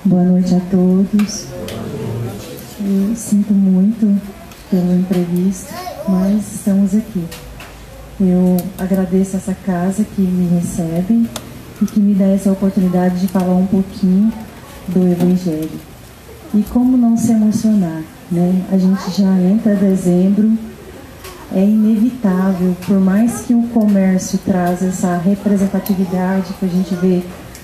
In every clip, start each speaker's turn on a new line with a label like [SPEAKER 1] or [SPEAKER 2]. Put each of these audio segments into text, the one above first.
[SPEAKER 1] Boa noite a todos. Eu sinto muito pelo imprevisto, mas estamos aqui. Eu agradeço essa casa que me recebe e que me dá essa oportunidade de falar um pouquinho do Evangelho. E como não se emocionar, né? A gente já entra dezembro, é inevitável, por mais que o comércio traz essa representatividade, que a gente vê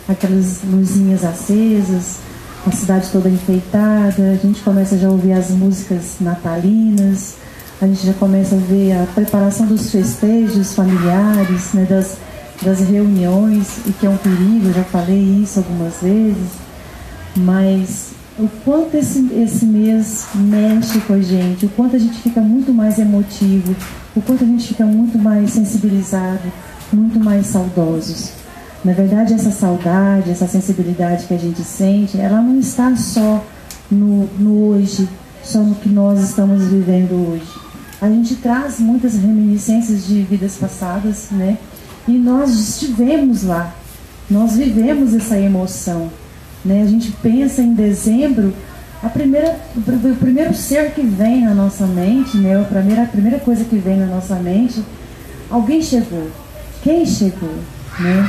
[SPEAKER 1] aquelas luzinhas acesas, a cidade toda enfeitada, a gente começa já a ouvir as músicas natalinas, a gente já começa a ver a preparação dos festejos familiares, né, das reuniões, e que é um perigo, eu já falei isso algumas vezes, mas o quanto esse mês mexe com a gente, o quanto a gente fica muito mais emotivo, o quanto a gente fica muito mais sensibilizado, muito mais saudosos. Na verdade, essa saudade, essa sensibilidade que a gente sente, ela não está só no hoje, só no que nós estamos vivendo hoje. A gente traz muitas reminiscências de vidas passadas, né? E nós estivemos lá, nós vivemos essa emoção, né? A gente pensa em dezembro, o primeiro ser que vem na nossa mente, né? A primeira coisa que vem na nossa mente, alguém chegou. Quem chegou, né?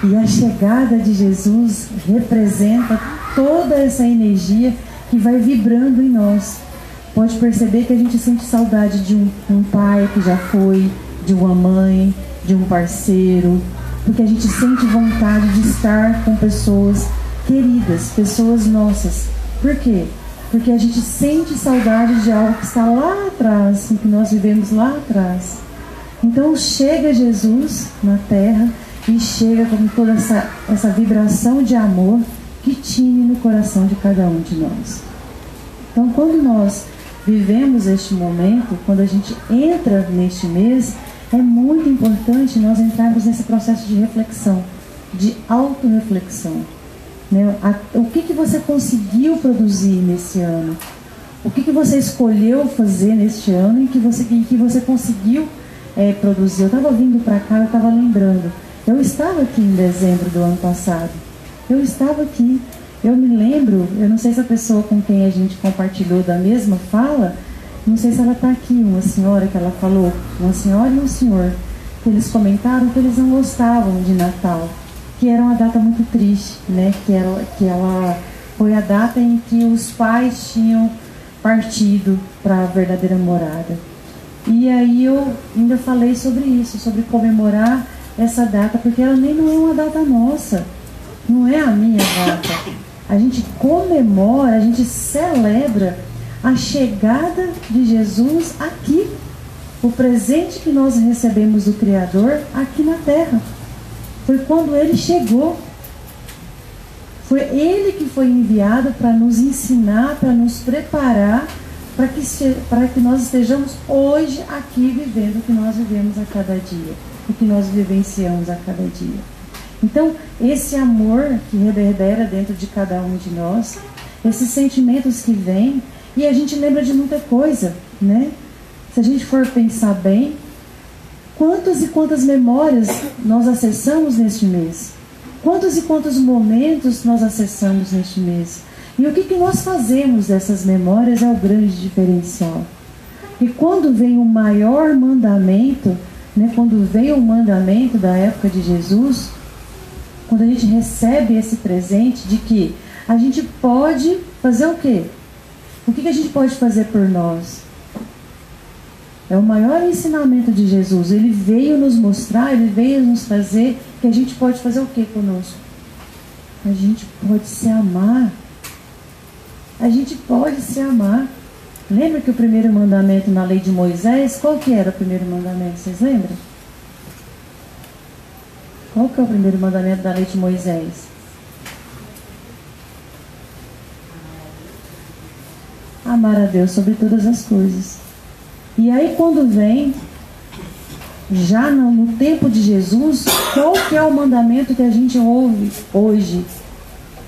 [SPEAKER 1] E a chegada de Jesus representa toda essa energia que vai vibrando em nós. Pode perceber que a gente sente saudade de um pai que já foi, de uma mãe, de um parceiro, porque a gente sente vontade de estar com pessoas queridas, pessoas nossas. Por quê? Porque a gente sente saudade de algo que está lá atrás, o que nós vivemos lá atrás. Então chega Jesus na terra e chega com toda essa vibração de amor que tine no coração de cada um de nós. Então, quando nós vivemos este momento, quando a gente entra neste mês, é muito importante nós entrarmos nesse processo de reflexão, de autorreflexão, né? O que você conseguiu produzir nesse ano? O que você escolheu fazer neste ano e que você conseguiu produzir? Eu estava vindo para cá, eu estava lembrando. Eu estava aqui em dezembro do ano passado. Eu estava aqui. Eu me lembro, eu não sei se a pessoa com quem a gente compartilhou da mesma fala, não sei se ela está aqui, uma senhora que ela falou, uma senhora e um senhor, que eles comentaram que eles não gostavam de Natal, que era uma data muito triste, né? Que ela foi a data em que os pais tinham partido para a verdadeira morada. E aí eu ainda falei sobre isso, sobre comemorar essa data, porque ela nem não é uma data nossa, não é a minha data. A gente comemora, a gente celebra a chegada de Jesus aqui, o presente que nós recebemos do Criador aqui na terra. Foi quando ele chegou, foi ele que foi enviado para nos ensinar, para nos preparar, para que nós estejamos hoje aqui vivendo o que nós vivemos a cada dia, o que nós vivenciamos a cada dia. Então, esse amor que reverbera dentro de cada um de nós, esses sentimentos que vêm, e a gente lembra de muita coisa, né? Se a gente for pensar bem, quantas e quantas memórias nós acessamos neste mês? Quantos e quantos momentos nós acessamos neste mês? E o que nós fazemos dessas memórias é o grande diferencial. E quando vem o maior mandamento, né, quando veio o mandamento da época de Jesus, quando a gente recebe esse presente de que a gente pode fazer o quê? O que a gente pode fazer por nós? É o maior ensinamento de Jesus. Ele veio nos mostrar, ele veio nos trazer que a gente pode fazer o quê conosco? A gente pode se amar. A gente pode se amar. Lembra que o primeiro mandamento na lei de Moisés, qual que era o primeiro mandamento? Vocês lembram? Qual que é o primeiro mandamento da lei de Moisés? Amar a Deus sobre todas as coisas. E aí quando vem, já no tempo de Jesus, qual que é o mandamento que a gente ouve hoje?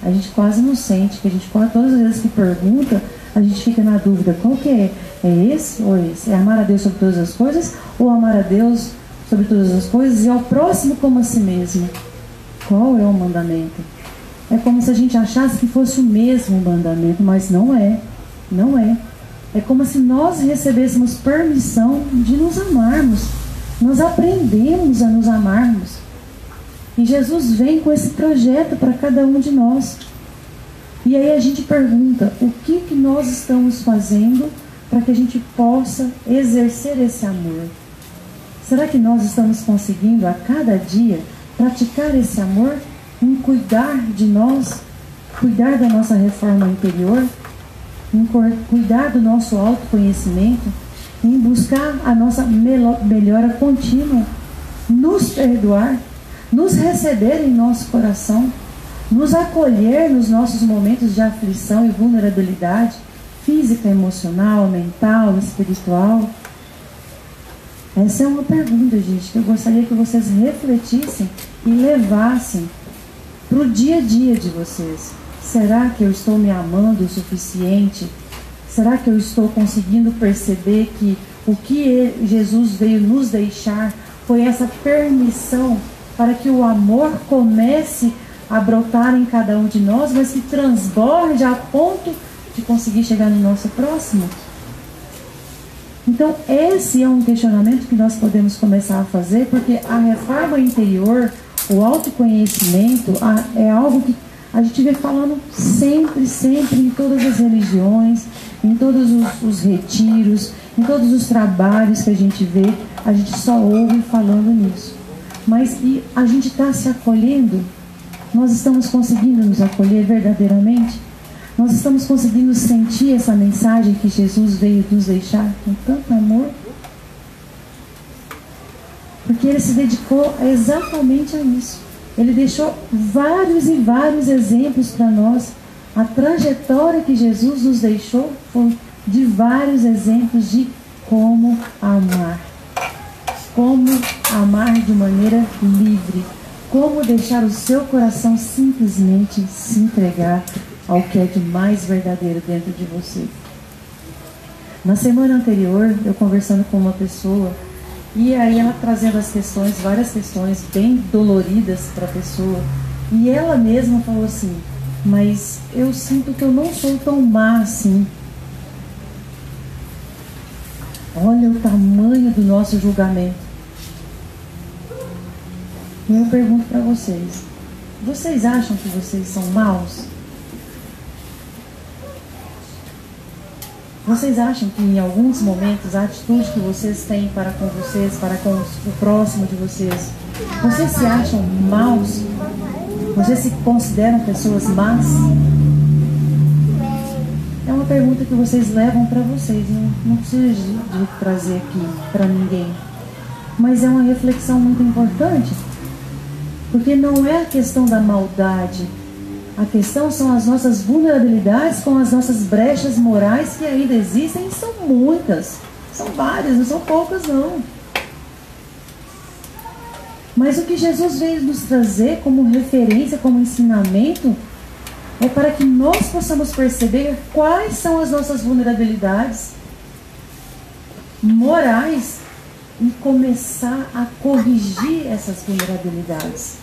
[SPEAKER 1] A gente quase não sente, que a gente todas as vezes que pergunta, a gente fica na dúvida, qual que é? É esse ou esse? É amar a Deus sobre todas as coisas ou amar a Deus sobre todas as coisas e ao próximo como a si mesmo? Qual é o mandamento? É como se a gente achasse que fosse o mesmo mandamento, mas não é. Não é. É como se nós recebêssemos permissão de nos amarmos. Nós aprendemos a nos amarmos. E Jesus vem com esse projeto para cada um de nós. E aí a gente pergunta, o que nós estamos fazendo para que a gente possa exercer esse amor? Será que nós estamos conseguindo a cada dia praticar esse amor em cuidar de nós, cuidar da nossa reforma interior, em cuidar do nosso autoconhecimento, em buscar a nossa melhora contínua, nos perdoar, nos receber em nosso coração, nos acolher nos nossos momentos de aflição e vulnerabilidade física, emocional, mental, espiritual? Essa é uma pergunta, gente, que eu gostaria que vocês refletissem e levassem para o dia a dia de vocês. Será que eu estou me amando o suficiente? Será que eu estou conseguindo perceber que o que Jesus veio nos deixar foi essa permissão para que o amor comece a brotar em cada um de nós, mas que transborde a ponto de conseguir chegar no nosso próximo? Então, esse é um questionamento que nós podemos começar a fazer, porque a reforma interior, o autoconhecimento, é algo que a gente vem falando sempre, sempre, em todas as religiões, em todos os retiros, em todos os trabalhos que a gente vê, a gente só ouve falando nisso. Mas e a gente está se acolhendo? Nós estamos conseguindo nos acolher verdadeiramente? Nós estamos conseguindo sentir essa mensagem que Jesus veio nos deixar com tanto amor? Porque Ele se dedicou exatamente a isso. Ele deixou vários e vários exemplos para nós. A trajetória que Jesus nos deixou foi de vários exemplos de como amar. Como amar de maneira livre. Como deixar o seu coração simplesmente se entregar ao que é de mais verdadeiro dentro de você. Na semana anterior, eu conversando com uma pessoa, e aí ela trazendo as questões, várias questões bem doloridas para a pessoa, e ela mesma falou assim, mas eu sinto que eu não sou tão má assim. Olha o tamanho do nosso julgamento. E eu pergunto para vocês, vocês acham que vocês são maus? Vocês acham que em alguns momentos a atitude que vocês têm para com vocês, para com o próximo de vocês, vocês se acham maus? Vocês se consideram pessoas más? É uma pergunta que vocês levam para vocês, não precisa de trazer aqui para ninguém. Mas é uma reflexão muito importante, porque não é a questão da maldade. A questão são as nossas vulnerabilidades com as nossas brechas morais que ainda existem, e são muitas, são várias, não são poucas não. Mas o que Jesus veio nos trazer como referência, como ensinamento, é para que nós possamos perceber quais são as nossas vulnerabilidades morais e começar a corrigir essas vulnerabilidades.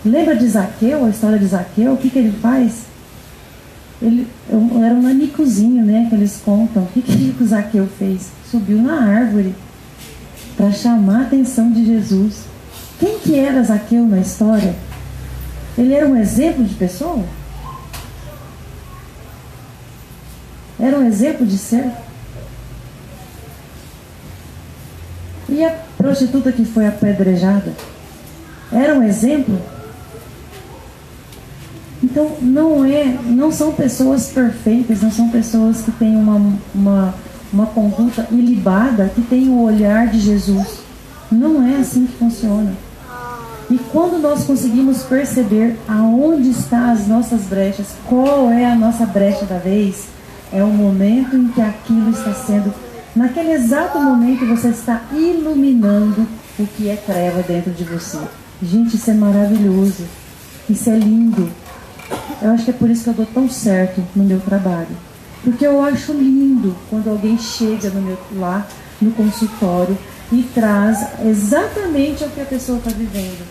[SPEAKER 1] Lembra de Zaqueu, a história de Zaqueu? O que ele faz? Ele era um nanicozinho, né, que eles contam. O que o Zaqueu fez? Subiu na árvore para chamar a atenção de Jesus. Quem que era Zaqueu na história? Ele era um exemplo de pessoa? Era um exemplo de ser? E a prostituta que foi apedrejada? Era um exemplo? Então, não são pessoas perfeitas, não são pessoas que têm uma conduta ilibada, que têm o olhar de Jesus. Não é assim que funciona. E quando nós conseguimos perceber aonde estão as nossas brechas, qual é a nossa brecha da vez, é o momento em que aquilo está sendo, naquele exato momento você está iluminando o que é treva dentro de você. Gente, isso é maravilhoso, isso é lindo. Eu acho que é por isso que eu dou tão certo no meu trabalho. Porque eu acho lindo quando alguém chega lá no consultório e traz exatamente o que a pessoa está vivendo.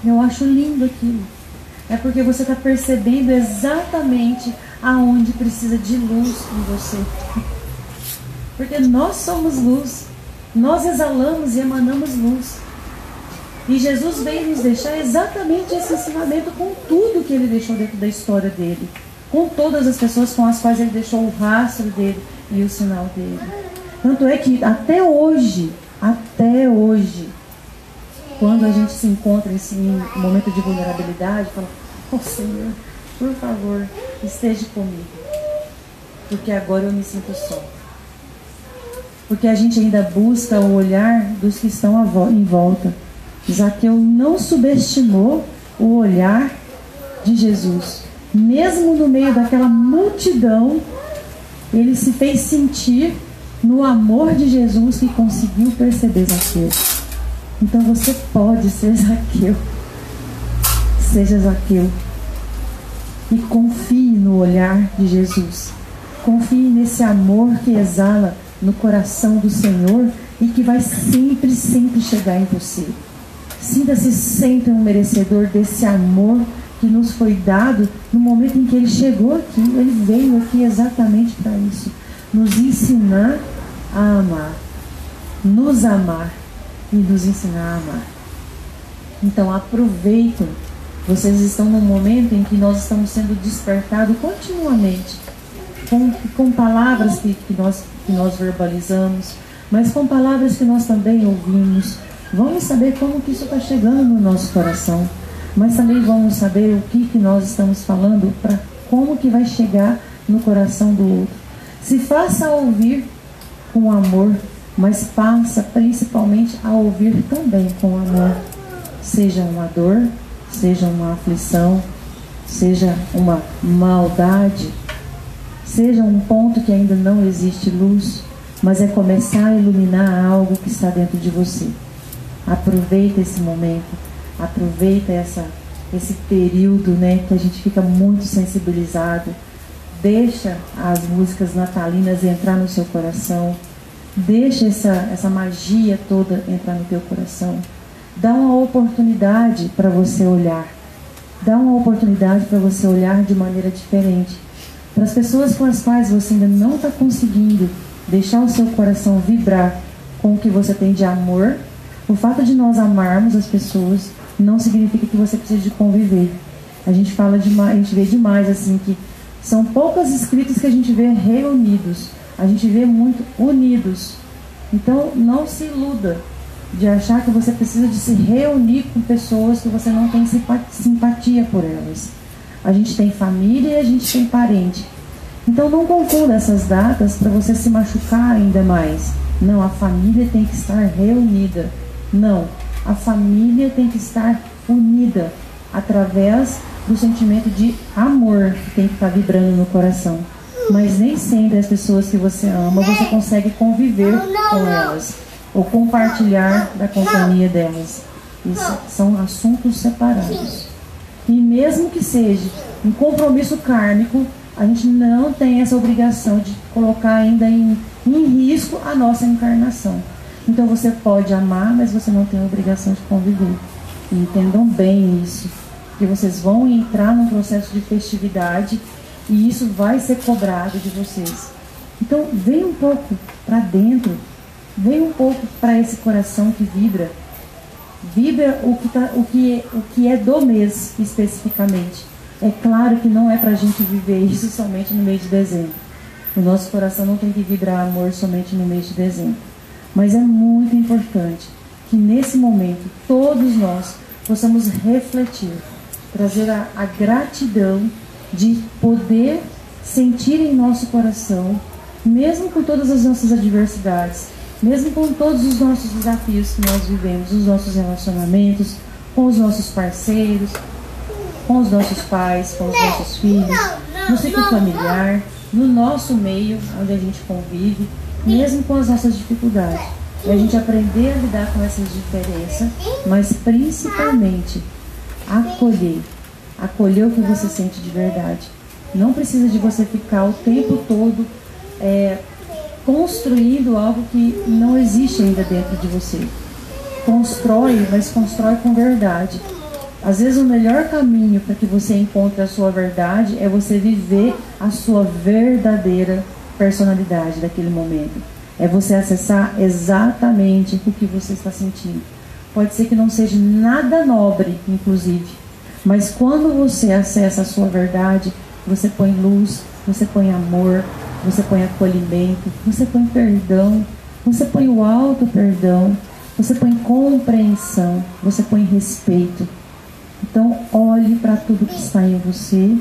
[SPEAKER 1] Eu acho lindo aquilo. É porque você está percebendo exatamente aonde precisa de luz em você. Porque nós somos luz. Nós exalamos e emanamos luz. E Jesus veio nos deixar exatamente esse ensinamento com tudo que Ele deixou dentro da história dele. Com todas as pessoas com as quais Ele deixou o rastro dele e o sinal dele. Tanto é que até hoje, quando a gente se encontra em um momento de vulnerabilidade, fala: oh Senhor, por favor, esteja comigo, porque agora eu me sinto só. Porque a gente ainda busca o olhar dos que estão em volta. Zaqueu não subestimou o olhar de Jesus. Mesmo no meio daquela multidão, ele se fez sentir no amor de Jesus, que conseguiu perceber Zaqueu. Então você pode ser Zaqueu. Seja Zaqueu. E confie no olhar de Jesus. Confie nesse amor que exala no coração do Senhor e que vai sempre, sempre chegar em você. Sinta-se sempre um merecedor desse amor que nos foi dado no momento em que Ele chegou aqui. Ele veio aqui exatamente para isso. Nos ensinar a amar. Nos amar e nos ensinar a amar. Então aproveitem. Vocês estão num momento em que nós estamos sendo despertados continuamente. Com palavras que nós verbalizamos, mas com palavras que nós também ouvimos. Vamos saber como que isso está chegando no nosso coração, mas também vamos saber o que nós estamos falando, para como que vai chegar no coração do outro. Se faça ouvir com amor, mas faça principalmente a ouvir também com amor. Seja uma dor, seja uma aflição, seja uma maldade, seja um ponto que ainda não existe luz, mas é começar a iluminar algo que está dentro de você. Aproveita esse momento, aproveita esse período, né, que a gente fica muito sensibilizado. Deixa as músicas natalinas entrar no seu coração. Deixa essa magia toda entrar no teu coração. Dá uma oportunidade para você olhar. Dá uma oportunidade para você olhar de maneira diferente. Para as pessoas com as quais você ainda não está conseguindo deixar o seu coração vibrar com o que você tem de amor. O fato de nós amarmos as pessoas não significa que você precisa de conviver. A gente fala demais, a gente vê demais assim que são poucos espíritos que a gente vê reunidos. A gente vê muito unidos. Então não se iluda de achar que você precisa de se reunir com pessoas que você não tem simpatia por elas. A gente tem família e a gente tem parente. Então não confunda essas datas para você se machucar ainda mais. Não, a família tem que estar reunida. Não, a família tem que estar unida através do sentimento de amor que tem que estar vibrando no coração. Mas nem sempre as pessoas que você ama, você consegue conviver com elas ou compartilhar da companhia delas. Isso são assuntos separados. E mesmo que seja um compromisso kármico, a gente não tem essa obrigação de colocar ainda em risco a nossa encarnação. Então você pode amar, mas você não tem a obrigação de conviver. E entendam bem isso, que vocês vão entrar num processo de festividade e isso vai ser cobrado de vocês. Então vem um pouco para dentro, vem um pouco para esse coração que vibra. Vibra o que é do mês especificamente. É claro que não é para a gente viver isso somente no mês de dezembro. O nosso coração não tem que vibrar amor somente no mês de dezembro. Mas é muito importante que nesse momento todos nós possamos refletir, trazer a gratidão de poder sentir em nosso coração, mesmo com todas as nossas adversidades, mesmo com todos os nossos desafios que nós vivemos, os nossos relacionamentos, com os nossos parceiros, com os nossos pais, com os nossos filhos, no ciclo familiar, no nosso meio onde a gente convive, mesmo com as nossas dificuldades. E a gente aprender a lidar com essas diferenças, mas principalmente acolher o que você sente de verdade. Não precisa de você ficar o tempo todo construindo algo que não existe ainda dentro de você. Constrói, mas constrói com verdade. Às vezes o melhor caminho para que você encontre a sua verdade é você viver a sua verdadeira personalidade daquele momento. É você acessar exatamente o que você está sentindo. Pode ser que não seja nada nobre, inclusive, mas quando você acessa a sua verdade, você põe luz, você põe amor, você põe acolhimento, você põe perdão, você põe o auto perdão, você põe compreensão, você põe respeito. Então olhe para tudo que está em você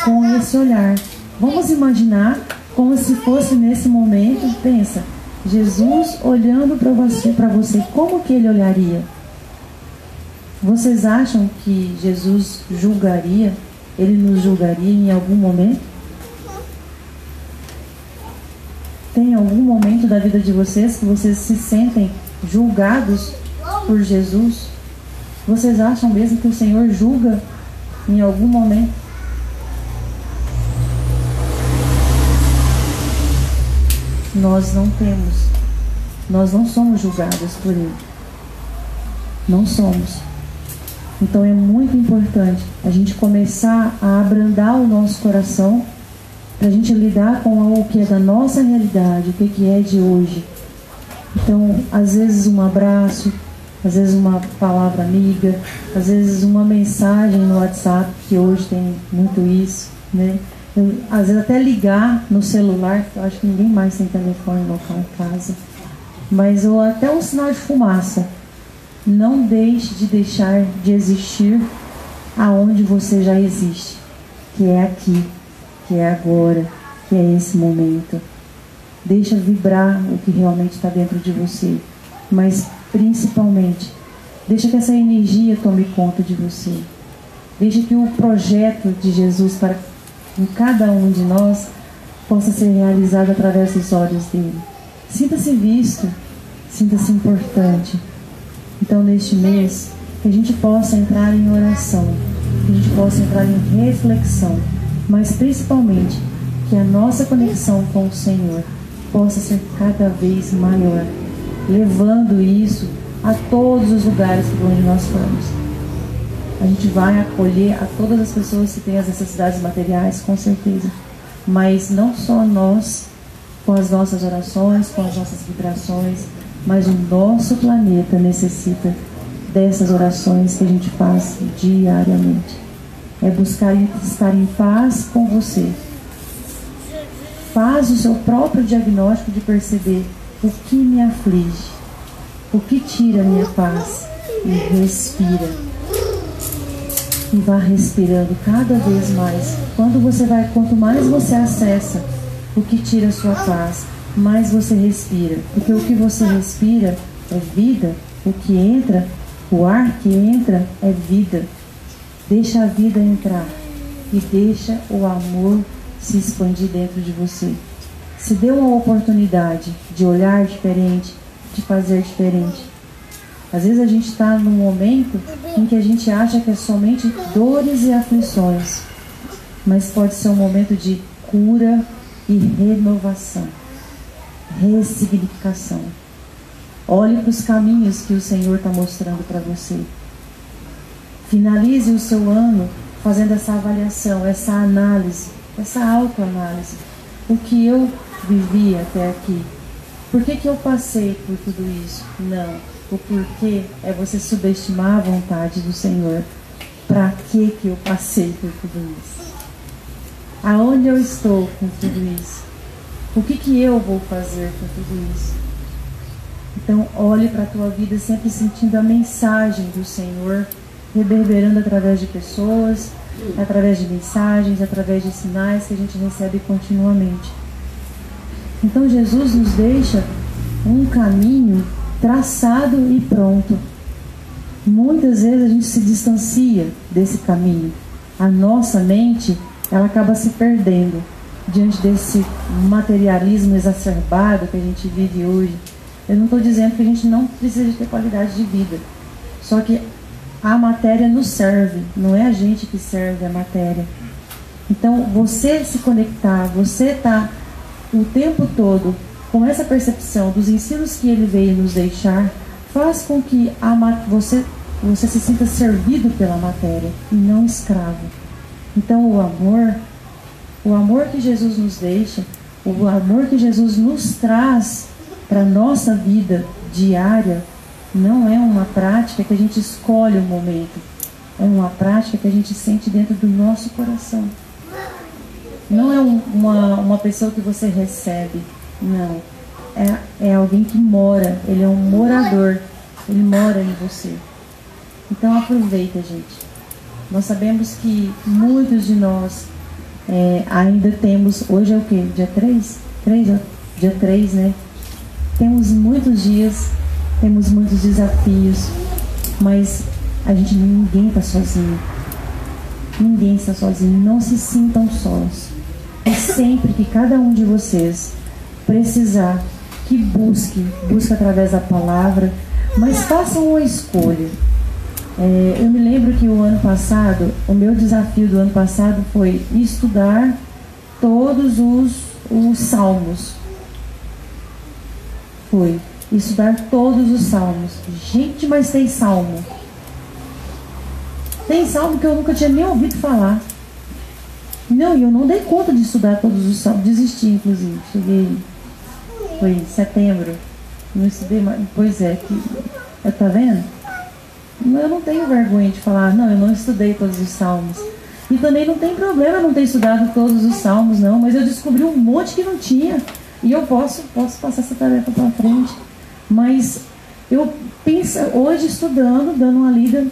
[SPEAKER 1] com esse olhar. Vamos imaginar como se fosse nesse momento. Pensa, Jesus olhando para você, como que ele olharia? Vocês acham que Jesus julgaria? Ele nos julgaria em algum momento? Tem algum momento da vida de vocês que vocês se sentem julgados por Jesus? Vocês acham mesmo que o Senhor julga em algum momento? Nós não temos. Nós não somos julgados por Ele. Não somos. Então é muito importante a gente começar a abrandar o nosso coração para a gente lidar com o que é da nossa realidade, o que é de hoje. Então, às vezes um abraço, às vezes uma palavra amiga, às vezes uma mensagem no WhatsApp, que hoje tem muito isso, né? Às vezes até ligar no celular, eu acho que ninguém mais tem telefone local em casa, mas ou até um sinal de fumaça. Não deixe de deixar de existir aonde você já existe, que é aqui, que é agora, que é esse momento. Deixa vibrar o que realmente está dentro de você, mas principalmente, deixa que essa energia tome conta de você. Deixa que o projeto de Jesus para cada um de nós possa ser realizado através dos olhos dele. Sinta-se visto, sinta-se importante. Então, neste mês, que a gente possa entrar em oração, que a gente possa entrar em reflexão, mas principalmente que a nossa conexão com o Senhor possa ser cada vez maior, levando isso a todos os lugares por onde nós formos. A gente vai acolher a todas as pessoas que têm as necessidades materiais, com certeza, mas não só nós, com as nossas orações, com as nossas vibrações, mas o nosso planeta necessita dessas orações que a gente faz diariamente. É buscar estar em paz com você. Faz o seu próprio diagnóstico de perceber o que me aflige, o que tira a minha paz, e respira. E vá respirando cada vez mais. Quanto mais você acessa o que tira a sua paz, mais você respira. Porque o que você respira é vida. O que entra, o ar que entra é vida. Deixa a vida entrar e deixa o amor se expandir dentro de você. Se dê uma oportunidade de olhar diferente, de fazer diferente. Às vezes a gente está num momento em que a gente acha que é somente dores e aflições, mas pode ser um momento de cura e renovação, ressignificação. Olhe para os caminhos que o Senhor está mostrando para você. Finalize o seu ano fazendo essa avaliação, essa análise, essa autoanálise. O que eu vivi até aqui? Por que eu passei por tudo isso? Não. O porquê é você subestimar a vontade do Senhor. Para que eu passei por tudo isso? Aonde eu estou com tudo isso? O que eu vou fazer com tudo isso? Então, olhe para a tua vida sempre sentindo a mensagem do Senhor reverberando através de pessoas, através de mensagens, através de sinais que a gente recebe continuamente. Então, Jesus nos deixa um caminho traçado e pronto. Muitas vezes a gente se distancia desse caminho. A nossa mente, ela acaba se perdendo diante desse materialismo exacerbado que a gente vive hoje. Eu não estou dizendo que a gente não precisa de ter qualidade de vida. Só que a matéria nos serve, não é a gente que serve a matéria. Então, você se conectar, você está o tempo todo com essa percepção dos ensinos que ele veio nos deixar, faz com que você você se sinta servido pela matéria e não escravo. Então o amor que Jesus nos deixa, o amor que Jesus nos traz para a nossa vida diária, não é uma prática que a gente escolhe o momento. É uma prática que a gente sente dentro do nosso coração. Não é uma pessoa que você recebe. Não. É alguém que mora. Ele é um morador. Ele mora em você. Então aproveita, gente. Nós sabemos que muitos de nós ainda temos... Hoje é o quê? Dia 3? Dia 3, né? Temos muitos dias, temos muitos desafios, mas ninguém está sozinho. Ninguém está sozinho. Não se sintam sós. E sempre que cada um de vocês precisar, que busque através da palavra, mas façam uma escolha. Eu me lembro que o ano passado, o meu desafio do ano passado foi estudar todos os salmos. Foi estudar todos os salmos. Gente, mas tem salmo. Tem salmo que eu nunca tinha nem ouvido falar. Não, e eu não dei conta de estudar todos os salmos. Desisti, inclusive. Foi em setembro. Não estudei mais. Pois é, tá vendo? Eu não tenho vergonha de falar, não, eu não estudei todos os salmos. E também não tem problema não ter estudado todos os salmos, não. Mas eu descobri um monte que não tinha. E eu posso passar essa tarefa para frente. Mas eu penso, hoje estudando, dando uma lida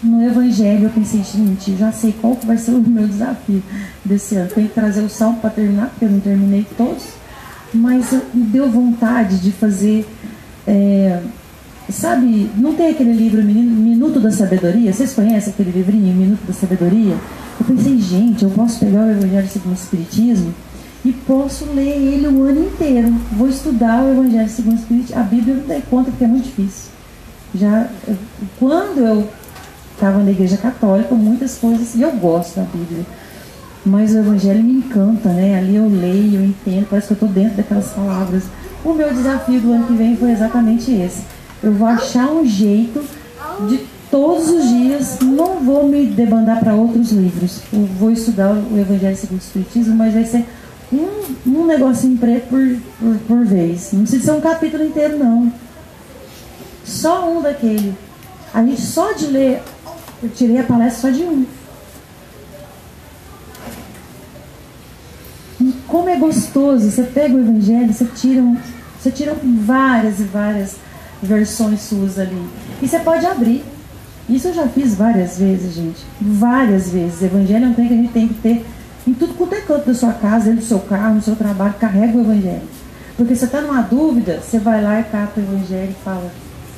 [SPEAKER 1] no Evangelho, eu pensei, gente, eu já sei qual que vai ser o meu desafio desse ano. Tenho que trazer o salmo para terminar, porque eu não terminei todos. Mas me deu vontade de fazer... sabe, não tem aquele livro Minuto da Sabedoria? Vocês conhecem aquele livrinho, Minuto da Sabedoria? Eu pensei, gente, eu posso pegar o Evangelho segundo o Espiritismo e posso ler ele o ano inteiro. Vou estudar o Evangelho segundo o Espiritismo. A Bíblia eu não dei conta porque é muito difícil. Quando eu estava na igreja católica, muitas coisas, e eu gosto da Bíblia, mas o Evangelho me encanta, né? Ali eu leio, eu entendo, parece que eu estou dentro daquelas palavras. O meu desafio do ano que vem foi exatamente esse. Eu vou achar um jeito de todos os dias, não vou me debandar para outros livros. Eu vou estudar o Evangelho segundo o Espiritismo, mas vai ser um negocinho preto por vez. Não precisa ser um capítulo inteiro, não. Só um daquele. A gente só de ler, eu tirei a palestra só de um. E como é gostoso, você pega o Evangelho, você tira várias e várias versões suas ali. E você pode abrir. Isso eu já fiz várias vezes, gente. Várias vezes. Evangelho é um trem que a gente tem que ter em tudo quanto é canto da sua casa, dentro do seu carro, no seu trabalho. Carrega o Evangelho. Porque você está numa dúvida, você vai lá e cata o Evangelho e fala: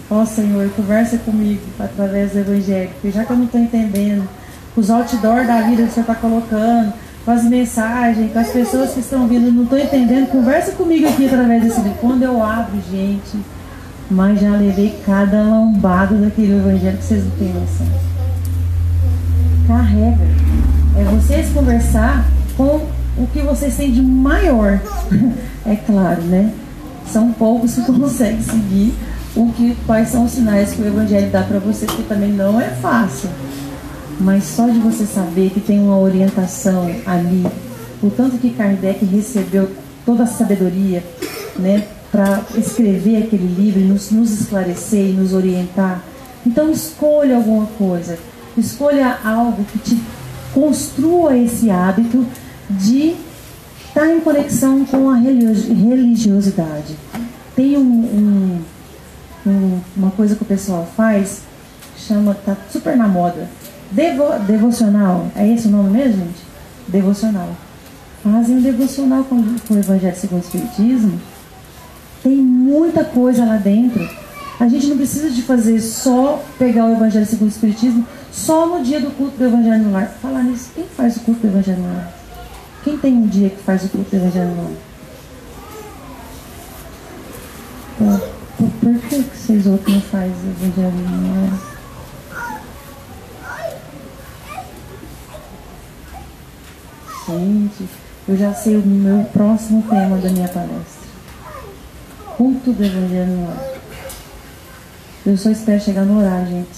[SPEAKER 1] ó Senhor, conversa comigo através do Evangelho. Porque já que eu não estou entendendo, os outdoor da vida que você está colocando, com as mensagens, com as pessoas que estão vindo, não estou entendendo, conversa comigo aqui através desse livro. Quando eu abro, gente, mas já levei cada lombada daquele Evangelho que vocês não têm noção. Carrega. É vocês conversar com o que vocês têm de maior. É claro, né? São poucos que conseguem seguir quais são os sinais que o Evangelho dá para você, que também não é fácil. Mas só de você saber que tem uma orientação ali, o tanto que Kardec recebeu toda a sabedoria, né, para escrever aquele livro e nos esclarecer e nos orientar. Então escolha alguma coisa, escolha algo que te construa esse hábito de estar em conexão com a religiosidade. Tem uma coisa que o pessoal faz, tá super na moda, devocional. É esse o nome mesmo, gente? Devocional. Fazem um devocional com o Evangelho segundo o Espiritismo. Tem muita coisa lá dentro. A gente não precisa de fazer só pegar o Evangelho segundo o Espiritismo só no dia do culto do Evangelho no Lar. Falar nisso, quem faz o culto do Evangelho no Lar? Quem tem um dia que faz o culto do Evangelho no Lar? Por que vocês outros não fazem o Evangelho no Lar? Gente, eu já sei o meu próximo tema da minha palestra. Culto do Evangelho no Lar. Eu só espero chegar no horário, gente.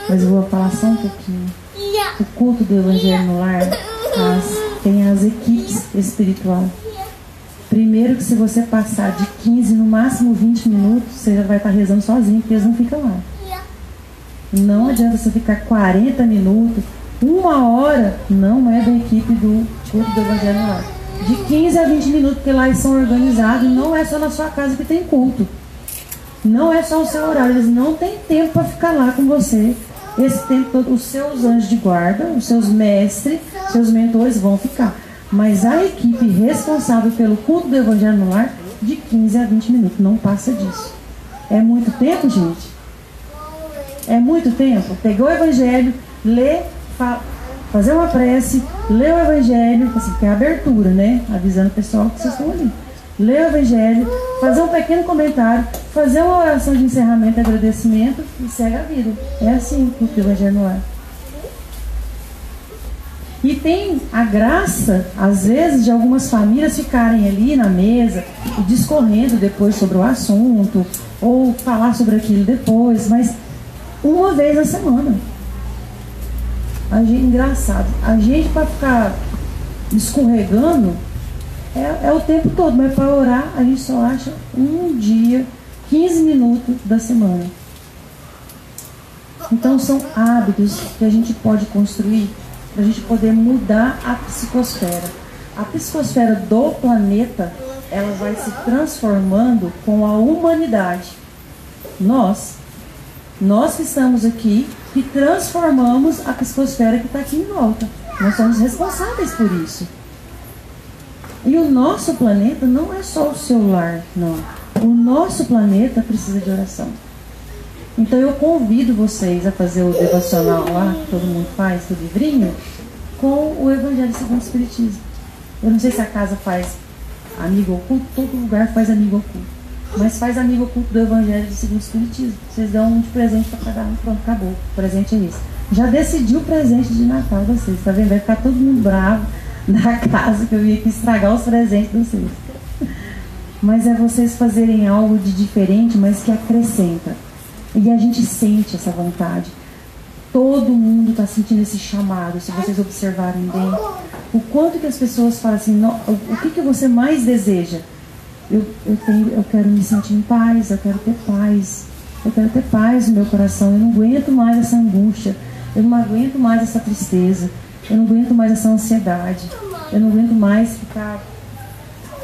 [SPEAKER 1] Mas eu vou falar só um pouquinho. O culto do Evangelho no Lar tem as equipes espirituais. Primeiro que se você passar de 15, no máximo 20 minutos, você já vai estar rezando sozinho, porque eles não ficam lá. Não adianta você ficar 40 minutos, 1 hora, não é da equipe do culto do Evangelho no Lar. De 15 a 20 minutos, porque lá eles são organizados, não é só na sua casa que tem culto. Não é só o seu horário, eles não têm tempo para ficar lá com você. Esse tempo todo, os seus anjos de guarda, os seus mestres, seus mentores vão ficar. Mas a equipe responsável pelo culto do Evangelho no Lar, de 15 a 20 minutos, não passa disso. É muito tempo, gente? É muito tempo? Pegar o Evangelho, ler, fazer uma prece, ler o Evangelho, assim, que é a abertura, né? Avisando o pessoal que vocês estão ali. Ler o Evangelho, fazer um pequeno comentário, fazer uma oração de encerramento e agradecimento e segue a vida. É assim o culto do Evangelho no Lar. E tem a graça, às vezes, de algumas famílias ficarem ali na mesa e discorrendo depois sobre o assunto, ou falar sobre aquilo depois, mas uma vez na semana. Engraçado, a gente para ficar escorregando é o tempo todo, mas para orar a gente só acha um dia, 15 minutos da semana. Então são hábitos que a gente pode construir para a gente poder mudar a psicosfera. A psicosfera do planeta, ela vai se transformando com a humanidade. Nós que estamos aqui, que transformamos a psicosfera que está aqui em volta. Nós somos responsáveis por isso. E o nosso planeta não é só o seu lar, não. O nosso planeta precisa de oração. Então eu convido vocês a fazer o devocional lá, que todo mundo faz, do livrinho, com o Evangelho segundo o Espiritismo. Eu não sei se a casa faz amigo oculto, todo lugar faz amigo oculto. Mas faz amigo oculto do Evangelho segundo o Espiritismo. Vocês dão um de presente para cada um, pronto, acabou. O presente é esse. Já decidi o presente de Natal de vocês, tá vendo? Vai ficar todo mundo bravo na casa que eu ia aqui estragar os presentes de vocês. Mas é vocês fazerem algo de diferente, mas que acrescenta. E a gente sente essa vontade. Todo mundo está sentindo esse chamado, se vocês observarem bem. O quanto que as pessoas falam assim, o que você mais deseja? Eu quero me sentir em paz, eu quero ter paz. Eu quero ter paz no meu coração. Eu não aguento mais essa angústia. Eu não aguento mais essa tristeza. Eu não aguento mais essa ansiedade. Eu não aguento mais ficar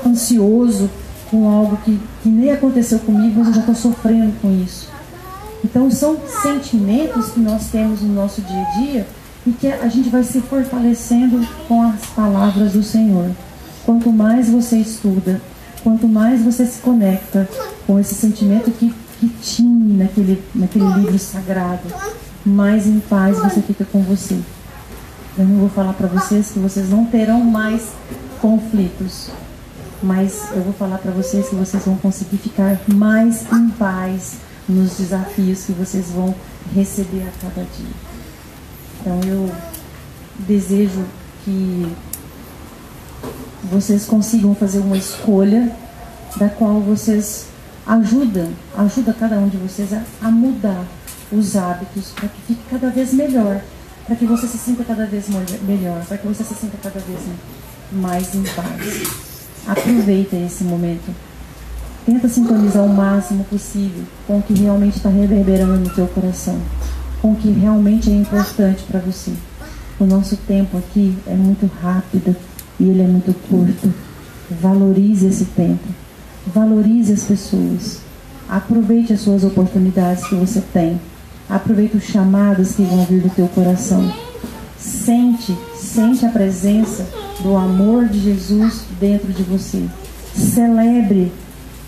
[SPEAKER 1] ansioso com algo que nem aconteceu comigo, mas eu já estou sofrendo com isso. Então são sentimentos que nós temos no nosso dia a dia e que a gente vai se fortalecendo com as palavras do Senhor. Quanto mais você estuda, quanto mais você se conecta com esse sentimento que tinha naquele livro sagrado, mais em paz você fica com você. Eu não vou falar para vocês que vocês não terão mais conflitos, mas eu vou falar para vocês que vocês vão conseguir ficar mais em paz nos desafios que vocês vão receber a cada dia. Então eu desejo que vocês consigam fazer uma escolha da qual vocês ajuda cada um de vocês a mudar os hábitos para que fique cada vez melhor, para que você se sinta cada vez melhor, para que você se sinta cada vez mais em paz. Aproveita esse momento. Tenta sintonizar o máximo possível com o que realmente está reverberando no teu coração, com o que realmente é importante para você. O nosso tempo aqui é muito rápido e ele é muito curto. Valorize esse tempo. Valorize as pessoas. Aproveite as suas oportunidades que você tem. Aproveite os chamados que vão vir do teu coração. Sente a presença do amor de Jesus dentro de você. Celebre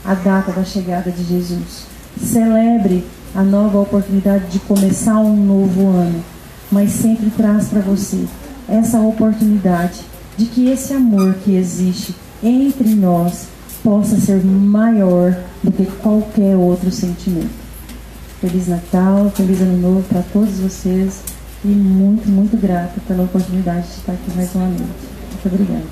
[SPEAKER 1] a data da chegada de Jesus. Celebre a nova oportunidade de começar um novo ano. Mas sempre traz para você essa oportunidade de que esse amor que existe entre nós possa ser maior do que qualquer outro sentimento. Feliz Natal, feliz Ano Novo para todos vocês e muito, muito grata pela oportunidade de estar aqui mais uma noite. Muito obrigada.